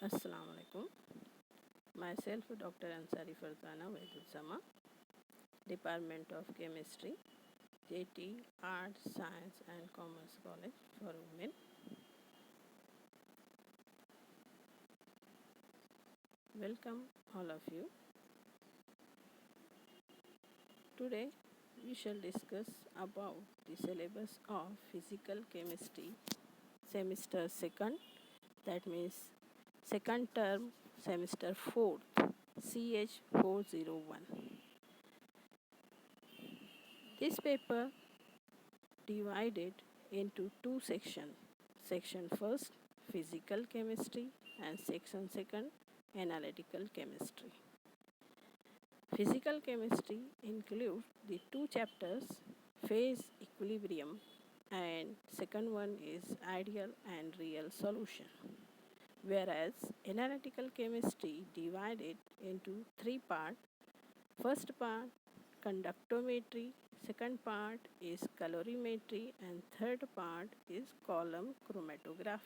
Assalamu alaikum. Myself, Dr. Ansari Farzana, Department of Chemistry, J.A.T. Arts, Science and Commerce College for Women. Welcome all of you. Today we shall discuss about the syllabus of Physical Chemistry semester 2nd, that means second term semester 4th, CH401. This paper divided into two sections. Section first, physical chemistry, and section second, analytical chemistry. Physical chemistry includes the two chapters, phase equilibrium, and second one is ideal and real solution. Whereas analytical chemistry divided into three parts. First part, conductometry, second part is calorimetry, and third part is column chromatography.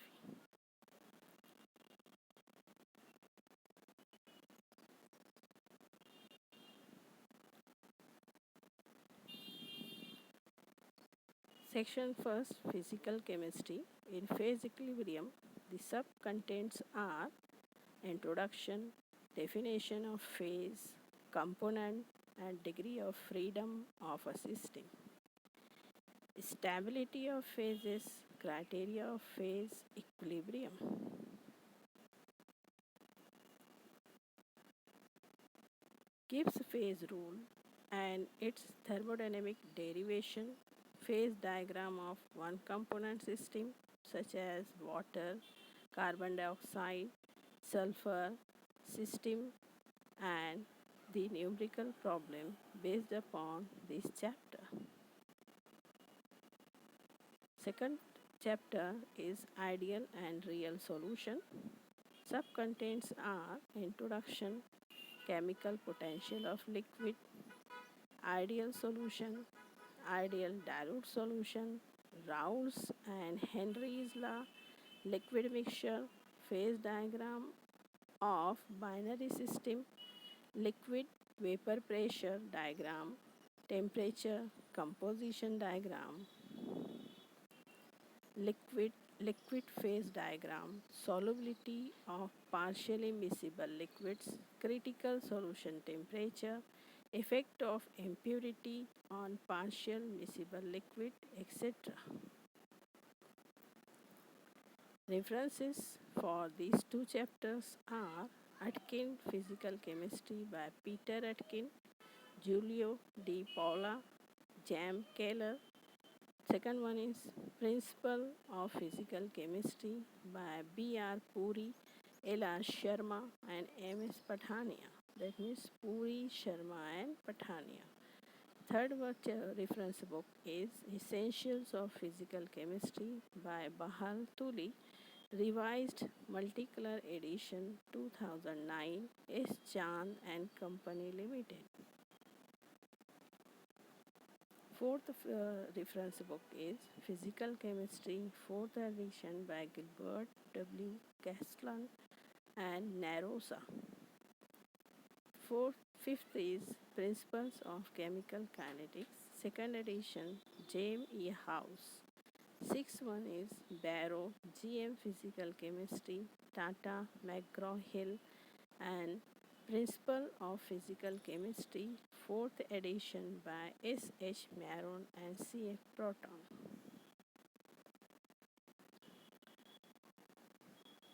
Section first, physical chemistry. In phase equilibrium, the sub-contents are introduction, definition of phase, component, and degree of freedom of a system. Stability of phases, criteria of phase equilibrium. Gibbs phase rule and its thermodynamic derivation, phase diagram of one component system such as water, carbon dioxide, sulfur system, and the numerical problem based upon this chapter. Second chapter is ideal and real solution. Subcontents are introduction, chemical potential of liquid, ideal solution, ideal dilute solution, Raoult's and Henry's law, liquid mixture, phase diagram of binary system, liquid vapor pressure diagram, temperature composition diagram, liquid phase diagram, solubility of partially miscible liquids, critical solution temperature, effect of impurity on partial miscible liquid, etc. References for these two chapters are Atkin Physical Chemistry by Peter Atkin, Giulio Di Paola, Jam Keller. Second one is Principle of Physical Chemistry by B.R. Puri, L.R. Sharma and M.S. Pathania. That means Puri, Sharma and Pathania. Third reference book is Essentials of Physical Chemistry by Bahal Tuli, revised multicolor edition 2009, S. Chand and Company Limited. Fourth reference book is Physical Chemistry, 4th edition by Gilbert W. Castellan and Narosa. Fifth is Principles of Chemical Kinetics, 2nd edition, James E. House. Sixth one is Barrow, G.M. Physical Chemistry, Tata, McGraw-Hill and Principle of Physical Chemistry, 4th edition by S.H. Maron and C.F. Proton.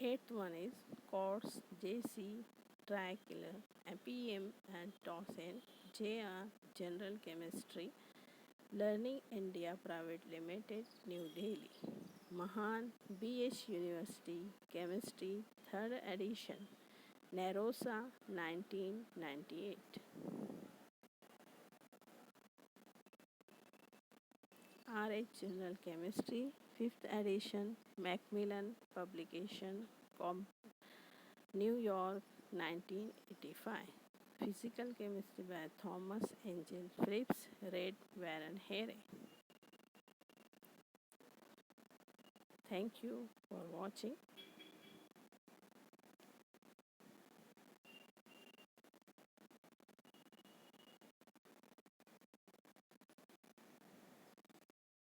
Eighth one is Course J.C. Trikiller, P.M. and Towson, J.R. General Chemistry, Learning India Private Limited, New Delhi. Mahan, B.H. University, Chemistry, 3rd edition, Narosa, 1998. R.H. General Chemistry, 5th edition, Macmillan Publication, New York, 1985. Physical Chemistry by Thomas Angel Phillips, Red Warren Hare. Thank you for watching.